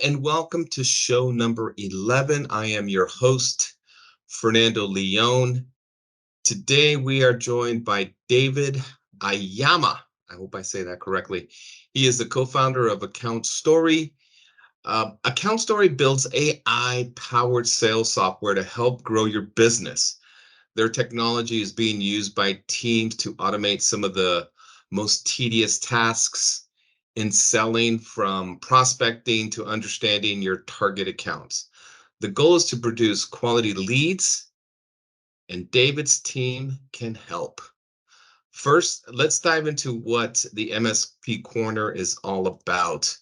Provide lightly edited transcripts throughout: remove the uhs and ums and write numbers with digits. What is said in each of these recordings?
and welcome to show number 11. I am your host, Fernando Leon. Today we are joined by David Ayama. I hope I say that correctly. He is the co-founder of Accountstory. Accountstory builds AI-powered sales software to help grow your business. Their technology is being used by teams to automate some of the most tedious tasks in selling, from prospecting to understanding your target accounts. The goal is to produce quality leads, and David's team can help. First, let's dive into what the MSP Corner is all about.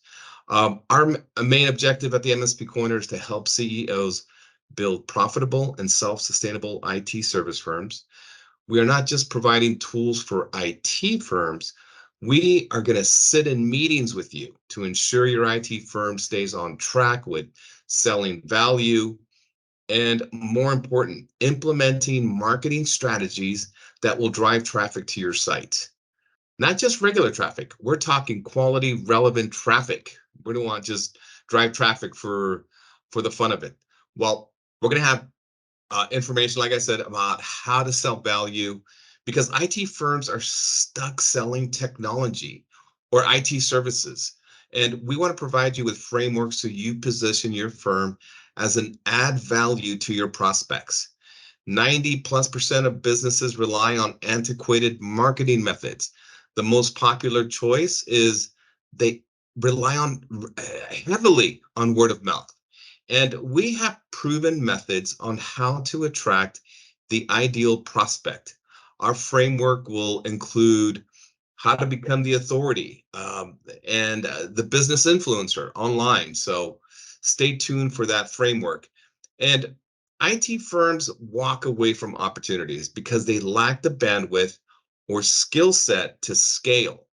Our main objective at the MSP Corner is to help CEOs build profitable and self-sustainable IT service firms. We are not just providing tools for IT firms. We are going to sit in meetings with you to ensure your IT firm stays on track with selling value and, more important, implementing marketing strategies that will drive traffic to your site. Not just regular traffic. We're talking quality, relevant traffic. We don't want just drive traffic for the fun of it. Well, we're going to have information, like I said, about how to sell value, because IT firms are stuck selling technology or IT services. And we want to provide you with frameworks so you position your firm as an add value to your prospects. 90+% of businesses rely on antiquated marketing methods. The most popular choice is they rely on heavily on word of mouth. And we have proven methods on how to attract the ideal prospect. Our framework will include how to become the authority and the business influencer online. So stay tuned for that framework. And IT firms walk away from opportunities because they lack the bandwidth or skill set to scale.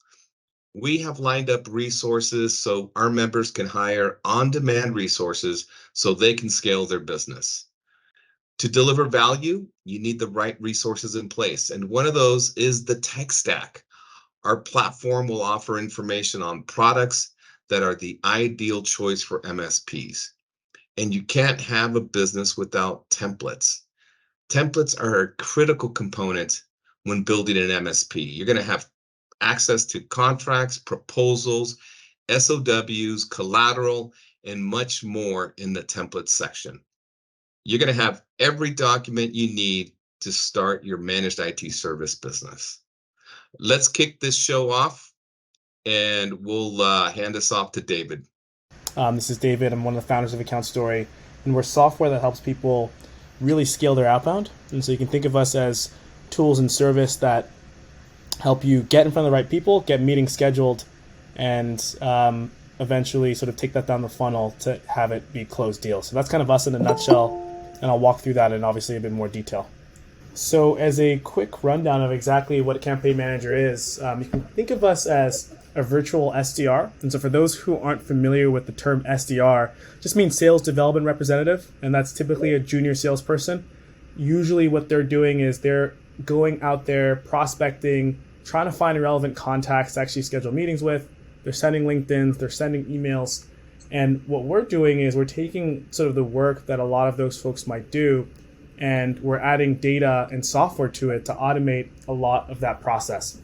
We have lined up resources so our members can hire on-demand resources so they can scale their business. To deliver value, you need the right resources in place. And one of those is the tech stack. Our platform will offer information on products that are the ideal choice for MSPs. And you can't have a business without templates. Templates are a critical component when building an MSP. You're going to have access to contracts, proposals, SOWs, collateral, and much more in the templates section. You're going to have every document you need to start your managed IT service business. Let's kick this show off, and we'll hand this off to David. This is David. I'm one of the founders of Accountstory, and we're software that helps people really scale their outbound. And so you can think of us as tools and service that help you get in front of the right people, get meetings scheduled, and eventually sort of take that down the funnel to have it be closed deals. So that's kind of us in a nutshell, and I'll walk through that in obviously a bit more detail. So as a quick rundown of exactly what a campaign manager is, you can think of us as a virtual SDR. And so for those who aren't familiar with the term SDR, it just means sales development representative, and that's typically a junior salesperson. Usually what they're doing is they're going out there prospecting, trying to find relevant contacts to actually schedule meetings with. They're sending LinkedIns, they're sending emails. And what we're doing is we're taking sort of the work that a lot of those folks might do, and we're adding data and software to it to automate a lot of that process.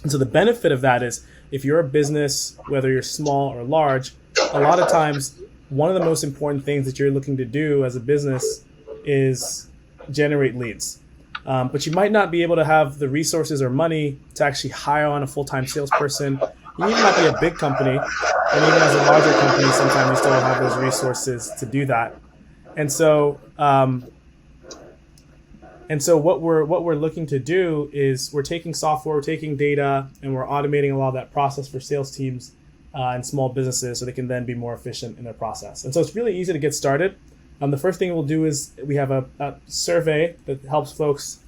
And so the benefit of that is if you're a business, whether you're small or large, a lot of times one of the most important things that you're looking to do as a business is generate leads. But you might not be able to have the resources or money to actually hire on a full-time salesperson. You even might be a big company, and even as a larger company, sometimes you still don't have those resources to do that. And so what we're looking to do is we're taking software, we're taking data, and we're automating a lot of that process for sales teams and small businesses so they can then be more efficient in their process. And so it's really easy to get started. The first thing we'll do is we have a survey that helps folks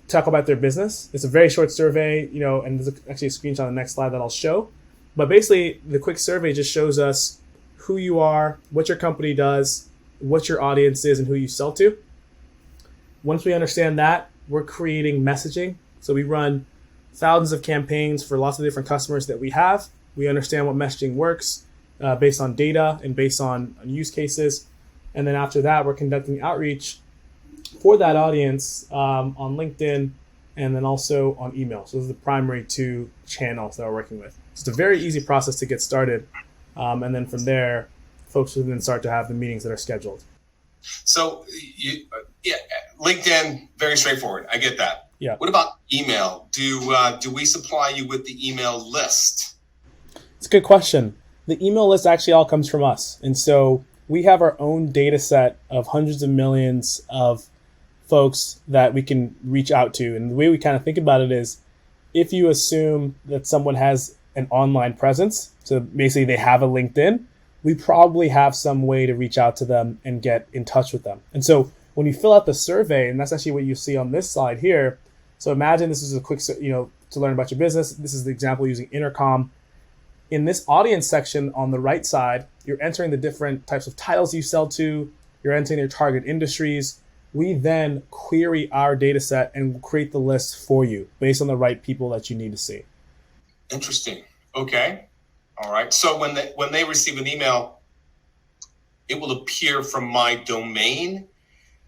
talk about their business. It's a very short survey, and there's actually a screenshot on the next slide that I'll show. But basically, the quick survey just shows us who you are, what your company does, what your audience is, and who you sell to. Once we understand that, we're creating messaging. So we run thousands of campaigns for lots of different customers that we have. We understand what messaging works, based on data and based on use cases. And then after that, we're conducting outreach for that audience on LinkedIn and then also on email. So those are the primary two channels that we're working with. So it's a very easy process to get started. And then from there, folks will then start to have the meetings that are scheduled. So LinkedIn, very straightforward. I get that. Yeah. What about email? Do we supply you with the email list? It's a good question. The email list actually all comes from us. And so we have our own data set of hundreds of millions of folks that we can reach out to. And the way we kind of think about it is if you assume that someone has an online presence, so basically they have a LinkedIn, we probably have some way to reach out to them and get in touch with them. And so when you fill out the survey, and that's actually what you see on this slide here. So imagine this is a quick, to learn about your business. This is the example using Intercom. In this audience section on the right side, you're entering the different types of titles you sell to, you're entering your target industries. We then query our data set and create the list for you based on the right people that you need to see. Interesting. Okay. All right. So when they receive an email, it will appear from my domain.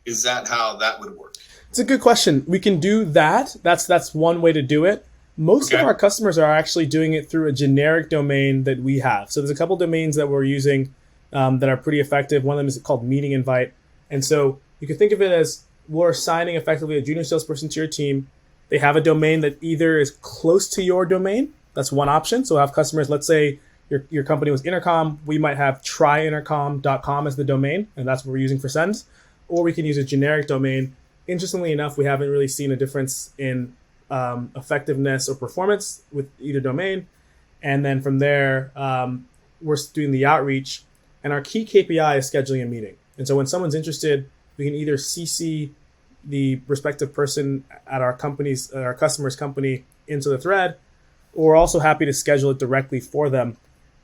Is that how that would work? It's a good question. We can do that. That's one way to do it. Most of our customers are actually doing it through a generic domain that we have. So there's a couple domains that we're using that are pretty effective. One of them is called Meeting Invite. And so you can think of it as we're assigning effectively a junior salesperson to your team. They have a domain that either is close to your domain. That's one option. So we'll have customers, let's say your company was Intercom. We might have tryintercom.com as the domain, and that's what we're using for sends. Or we can use a generic domain. Interestingly enough, we haven't really seen a difference in effectiveness or performance with either domain. And then from there, we're doing the outreach. And our key KPI is scheduling a meeting. And so when someone's interested, we can either CC the respective person at our customer's company into the thread, or we're also happy to schedule it directly for them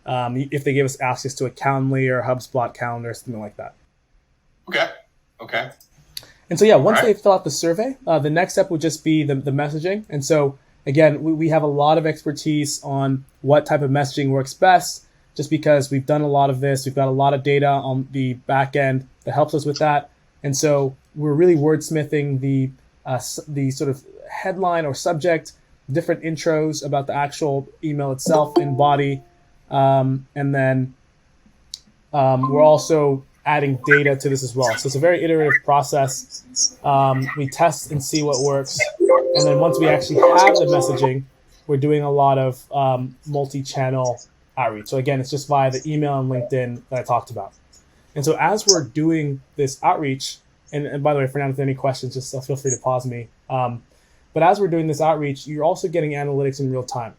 if they give us access to a Calendly or HubSpot calendar, something like that. Okay. And so, once they fill out the survey, the next step would just be the messaging. And so, again, we have a lot of expertise on what type of messaging works best, just because we've done a lot of this. We've got a lot of data on the back end that helps us with that. And so we're really wordsmithing the sort of headline or subject, different intros about the actual email itself in body. And then we're also adding data to this as well. So it's a very iterative process. We test and see what works. And then once we actually have the messaging, we're doing a lot of multi-channel outreach. So again, it's just via the email and LinkedIn that I talked about. And so as we're doing this outreach, and by the way, Fernando, if there are any questions, just feel free to pause me. But as we're doing this outreach, you're also getting analytics in real time.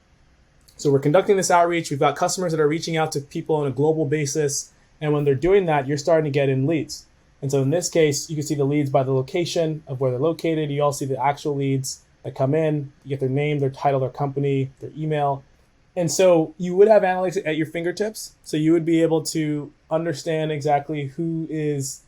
So we're conducting this outreach. We've got customers that are reaching out to people on a global basis. And when they're doing that, you're starting to get in leads. And so in this case, you can see the leads by the location of where they're located. You also see the actual leads that come in. You get their name, their title, their company, their email. And so you would have analytics at your fingertips. So you would be able to understand exactly who is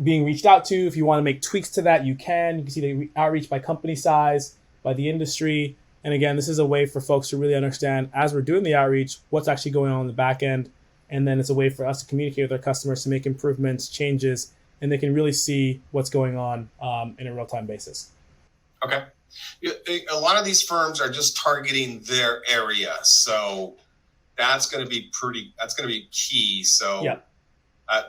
being reached out to. If you want to make tweaks to that, you can. You can see the outreach by company size, by the industry. And again, this is a way for folks to really understand, as we're doing the outreach, what's actually going on in the back end. And then it's a way for us to communicate with our customers to make improvements, changes, and they can really see what's going on in a real-time basis. Okay. A lot of these firms are just targeting their area. So that's going to be key. So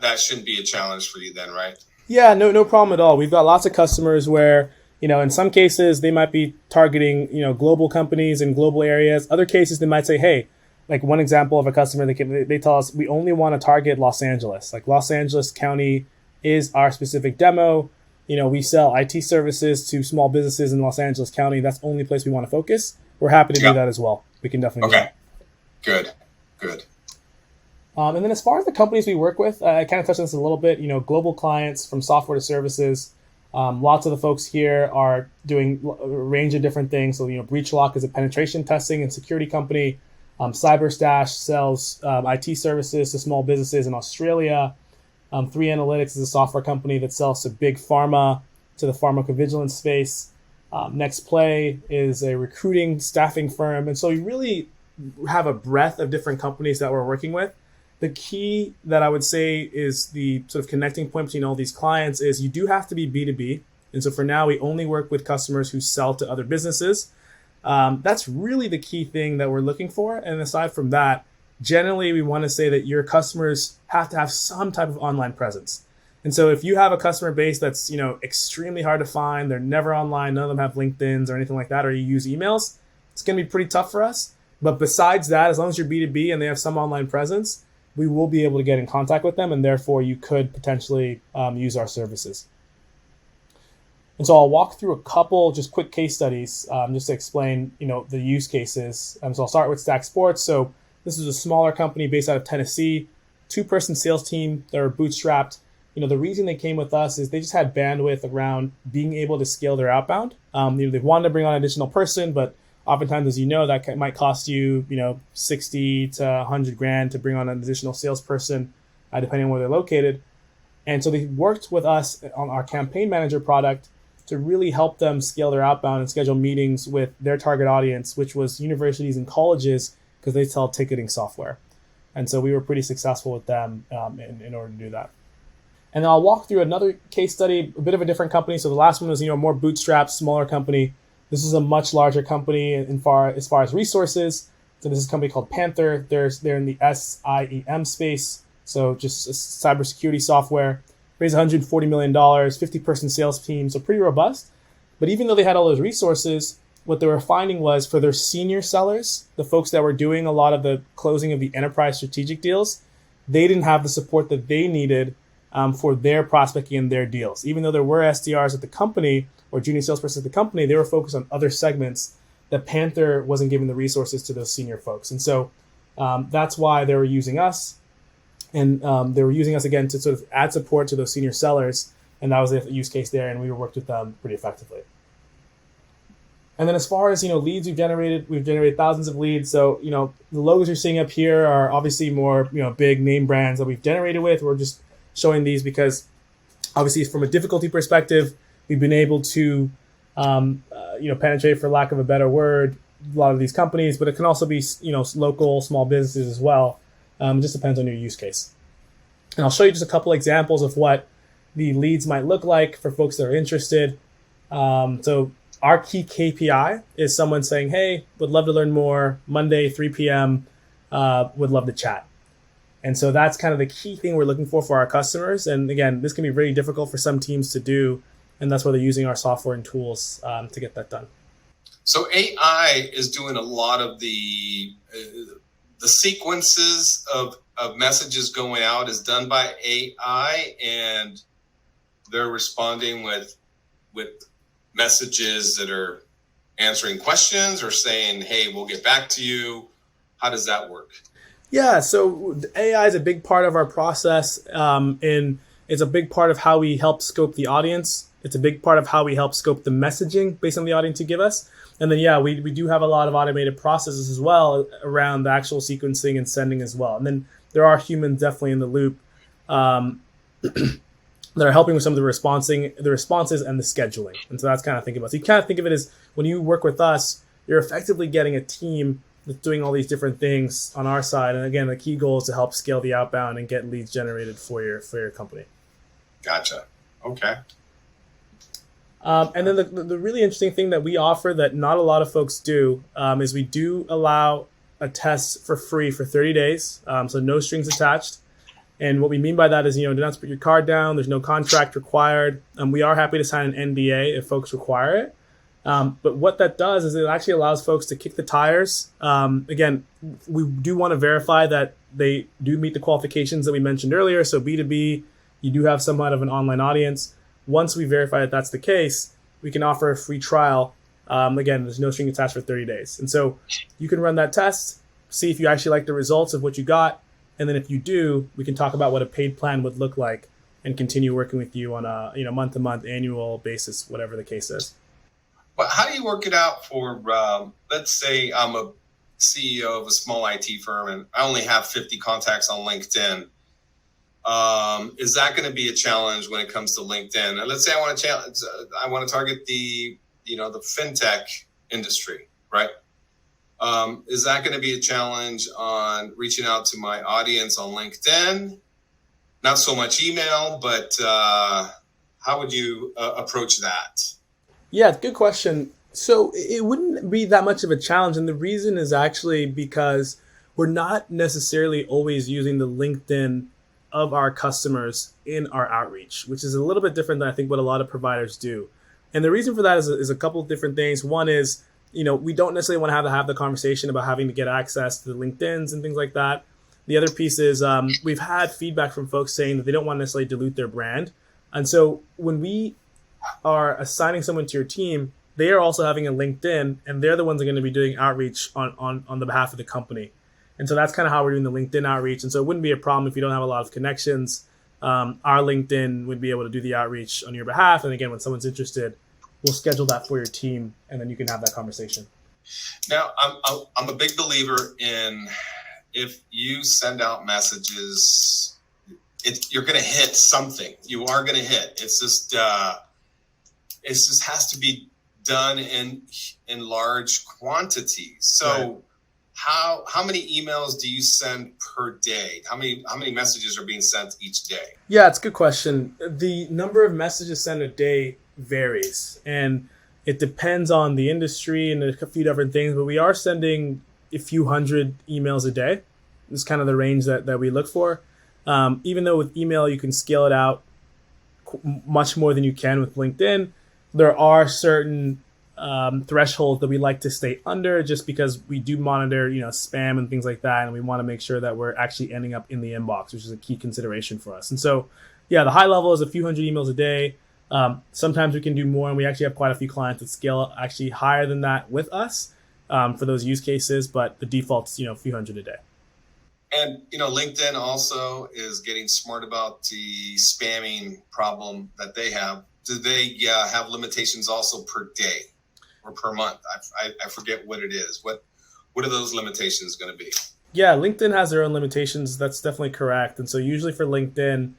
that shouldn't be a challenge for you then, right? Yeah, no problem at all. We've got lots of customers where, in some cases they might be targeting, global companies in global areas. Other cases they might say, hey, like one example of a customer, they tell us we only want to target Los Angeles. Like Los Angeles County is our specific demo. We sell IT services to small businesses in Los Angeles County. That's the only place we want to focus. We're happy to do that as well. We can definitely do that. Good. And then as far as the companies we work with, I kind of touched on this a little bit, global clients from software to services. Lots of the folks here are doing a range of different things. So, BreachLock is a penetration testing and security company. CyberStash sells IT services to small businesses in Australia. 3 Analytics is a software company that sells to big pharma, to the pharmacovigilance space. NextPlay is a recruiting staffing firm. And so you really have a breadth of different companies that we're working with. The key that I would say is the sort of connecting point between all these clients is you do have to be B2B. And so for now, we only work with customers who sell to other businesses. That's really the key thing that we're looking for. And aside from that, generally, we want to say that your customers have to have some type of online presence. And so if you have a customer base that's, extremely hard to find, they're never online, none of them have LinkedIn's or anything like that, or you use emails, it's going to be pretty tough for us. But besides that, as long as you're B2B and they have some online presence, we will be able to get in contact with them, and therefore you could potentially use our services. And so I'll walk through a couple just quick case studies just to explain, the use cases. So I'll start with Stack Sports. So this is a smaller company based out of Tennessee, 2-person sales team. They're bootstrapped. The reason they came with us is they just had bandwidth around being able to scale their outbound. They wanted to bring on an additional person, but oftentimes, as that might cost you, 60 to 100 grand to bring on an additional salesperson, depending on where they're located. And so they worked with us on our campaign manager product to really help them scale their outbound and schedule meetings with their target audience, which was universities and colleges, because they sell ticketing software. And so we were pretty successful with them in order to do that. And then I'll walk through another case study, a bit of a different company. So the last one was, more bootstrapped, smaller company. This is a much larger company as far as resources. So this is a company called Panther. They're in the SIEM space, so just cybersecurity software. Raised $140 million, 50-person sales team, so pretty robust. But even though they had all those resources, what they were finding was for their senior sellers, the folks that were doing a lot of the closing of the enterprise strategic deals, they didn't have the support that they needed for their prospecting and their deals. Even though there were SDRs at the company or junior salespersons at the company, they were focused on other segments that Panther wasn't giving the resources to those senior folks. And so that's why they were using us. And they were using us again to sort of add support to those senior sellers. And that was the use case there. And we worked with them pretty effectively. And then as far as, leads we've generated thousands of leads. So, the logos you're seeing up here are obviously more, big name brands that we've generated with. We're just showing these because obviously from a difficulty perspective, we've been able to, penetrate, for lack of a better word, a lot of these companies, but it can also be, local small businesses as well. It just depends on your use case. And I'll show you just a couple examples of what the leads might look like for folks that are interested. So our key KPI is someone saying, hey, would love to learn more, Monday, 3 p.m., would love to chat. And so that's kind of the key thing we're looking for our customers. And again, this can be very difficult for some teams to do. And that's why they're using our software and tools to get that done. So AI is doing a lot of the sequences of messages going out is done by AI, and they're responding with messages that are answering questions or saying, hey, we'll get back to you. How does that work? Yeah, so AI is a big part of our process, and it's a big part of how we help scope the audience. It's a big part of how we help scope the messaging based on the audience you give us. And then, yeah, we do have a lot of automated processes as well around the actual sequencing and sending as well. And then there are humans definitely in the loop that are helping with some of the responses and the scheduling. And so that's kind of think about. So you kind of think of it as when you work with us, you're effectively getting a team that's doing all these different things on our side. And again, the key goal is to help scale the outbound and get leads generated for your company. Gotcha. Okay. And then the really interesting thing that we offer that not a lot of folks do is we do allow a test for free for 30 days. So no strings attached. And what we mean by that is, do not put your card down. There's no contract required. We are happy to sign an NDA if folks require it. But what that does is it actually allows folks to kick the tires. Again, we do want to verify that they do meet the qualifications that we mentioned earlier. So B2B, you do have somewhat of an online audience. Once we verify that that's the case, we can offer a free trial. Again, there's no string attached for 30 days. And so you can run that test, see if you actually like the results of what you got. And then if you do, we can talk about what a paid plan would look like and continue working with you on a month-to-month, annual basis, whatever the case is. Well, how do you work it out for, let's say I'm a CEO of a small IT firm and I only have 50 contacts on LinkedIn. Is that going to be a challenge when it comes to LinkedIn? And let's say I want to target the fintech industry, right? Is that going to be a challenge on reaching out to my audience on LinkedIn? Not so much email, but how would you approach that? Yeah, good question. So it wouldn't be that much of a challenge. And the reason is actually because we're not necessarily always using the LinkedIn of our customers in our outreach, which is a little bit different than I think what a lot of providers do. And the reason for that is a couple of different things. One is, we don't necessarily want to have the conversation about having to get access to the LinkedIns and things like that. The other piece is we've had feedback from folks saying that they don't want to necessarily dilute their brand. And so when we are assigning someone to your team, they are also having a LinkedIn, and they're the ones that are going to be doing outreach on the behalf of the company. And so that's kind of how we're doing the LinkedIn outreach. And so it wouldn't be a problem if you don't have a lot of connections. Our LinkedIn would be able to do the outreach on your behalf. And again, when someone's interested, we'll schedule that for your team, and then you can have that conversation. Now, I'm a big believer in if you send out messages, you're going to hit something. You are going to hit. It just has to be done in large quantities. So right. How many emails do you send per day? How many messages are being sent each day? Yeah, it's a good question. The number of messages sent a day varies, and it depends on the industry and a few different things, but we are sending a few hundred emails a day. It's kind of the range that we look for. Even though with email, you can scale it out much more than you can with LinkedIn, there are certain thresholds that we like to stay under just because we do monitor, spam and things like that. And we want to make sure that we're actually ending up in the inbox, which is a key consideration for us. And so, yeah, the high level is a few hundred emails a day. Sometimes we can do more, and we actually have quite a few clients that scale actually higher than that with us for those use cases. But the default's, a few hundred a day. And, LinkedIn also is getting smart about the spamming problem that they have. Do they have limitations also per day or per month? I forget what it is. What are those limitations going to be? Yeah, LinkedIn has their own limitations. That's definitely correct. And so usually for LinkedIn,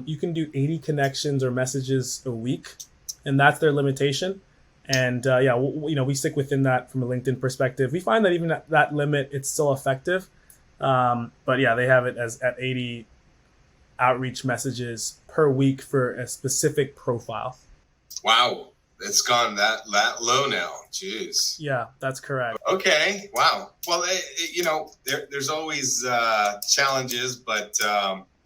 you can do 80 connections or messages a week, and that's their limitation. And we stick within that from a LinkedIn perspective. We find that even at that limit, it's still effective. But yeah, they have it as at 80 outreach messages per week for a specific profile. Wow. It's gone that low now. Jeez. Yeah, that's correct. Okay. Wow. Well, there's always challenges, but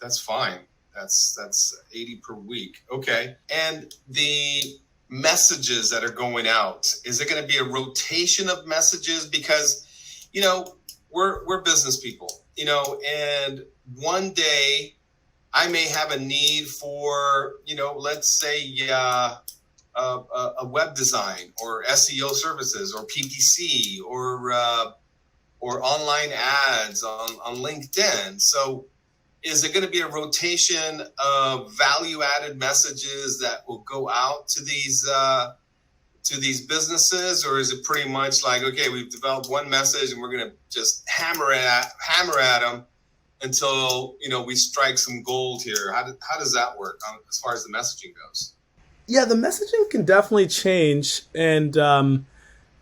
that's fine. That's 80 per week. Okay. And the messages that are going out, is it going to be a rotation of messages? Because, we're business people, and one day I may have a need for, let's say, a web design or SEO services or PPC or online ads on LinkedIn. So is it going to be a rotation of value-added messages that will go out to these businesses, or is it pretty much like, okay, we've developed one message and we're going to just hammer at them until we strike some gold here? How does that work as far as the messaging goes? Yeah, the messaging can definitely change, and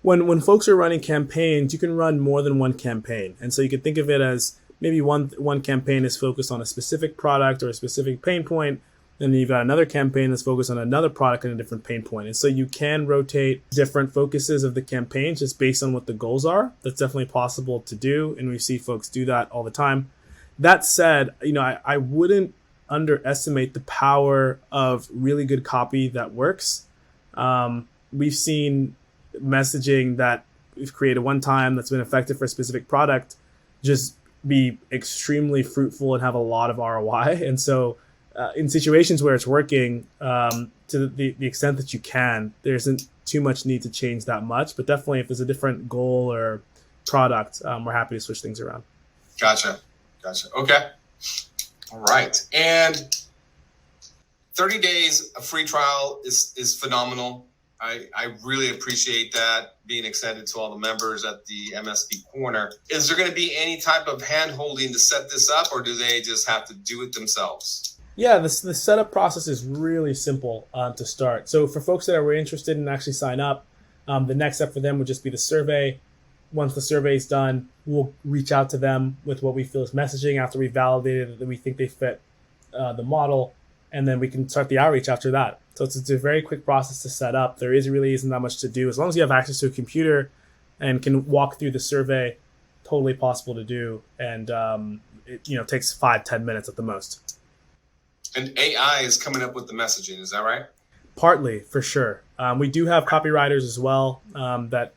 when folks are running campaigns, you can run more than one campaign, and so you can think of it as maybe one campaign is focused on a specific product or a specific pain point, and then you've got another campaign that's focused on another product and a different pain point. And so you can rotate different focuses of the campaign just based on what the goals are. That's definitely possible to do, and we see folks do that all the time. That said, I wouldn't underestimate the power of really good copy that works. We've seen messaging that we've created one time that's been effective for a specific product just be extremely fruitful and have a lot of ROI. And so in situations where it's working, to the extent that you can, there isn't too much need to change that much. But definitely if there's a different goal or product, we're happy to switch things around. Gotcha. Okay. All right. And 30 days of free trial is phenomenal. I really appreciate that being extended to all the members at the MSP Corner. Is there going to be any type of hand-holding to set this up, or do they just have to do it themselves? Yeah, the setup process is really simple to start. So for folks that are interested in actually sign up, the next step for them would just be the survey. once the survey is done, we'll reach out to them with what we feel is messaging after we validated that we think they fit the model, and then we can start the outreach after that. So it's a very quick process to set up. There really isn't that much to do as long as you have access to a computer and can walk through the survey. Totally possible to do, and it takes 5-10 minutes at the most. And AI is coming up with the messaging. Is that right? Partly, for sure. We do have copywriters as well that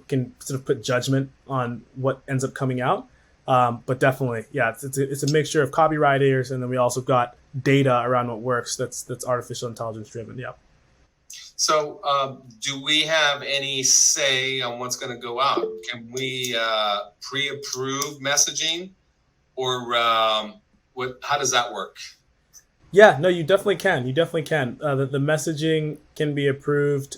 can sort of put judgment on what ends up coming out. But definitely, yeah, it's a mixture of copywriters, and then we also got data around what works. That's artificial intelligence driven. Yeah. So, do we have any say on what's going to go out? Can we pre-approve messaging, or what? How does that work? Yeah, no, you definitely can. You definitely can. The messaging can be approved.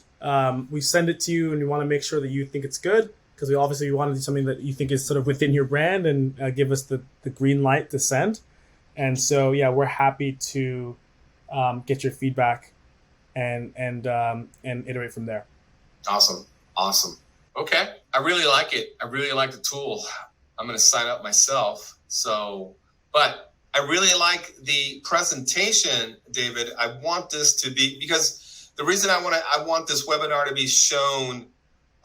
We send it to you, and we want to make sure that you think it's good, because we obviously want to do something that you think is sort of within your brand, and give us the green light to send. And so, yeah, we're happy to get your feedback and iterate from there. Awesome. Okay, I really like it. I really like the tool. I'm going to sign up myself. So, but I really like the presentation, David. I want this to be, because the reason I want this webinar to be shown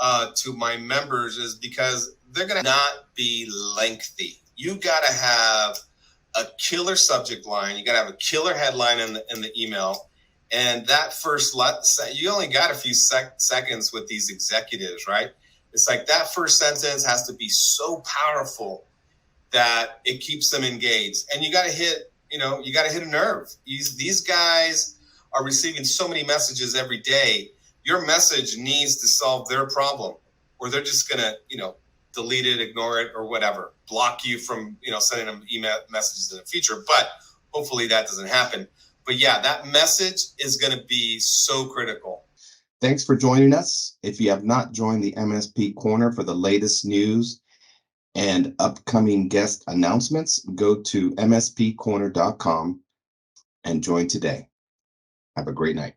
to my members is because they're going to not be lengthy. You got to have a killer subject line. You got to have a killer headline in the email. And that first, you only got a few seconds with these executives, right? It's like that first sentence has to be so powerful that it keeps them engaged. And you got to hit a nerve. These guys are receiving so many messages every day. Your message needs to solve their problem, or they're just going to, delete it, ignore it, or whatever, block you from, sending them email messages in the future. But hopefully that doesn't happen. But yeah, that message is going to be so critical. Thanks for joining us. If you have not joined the MSP Corner for the latest news and upcoming guest announcements, go to mspcorner.com and join today. Have a great night.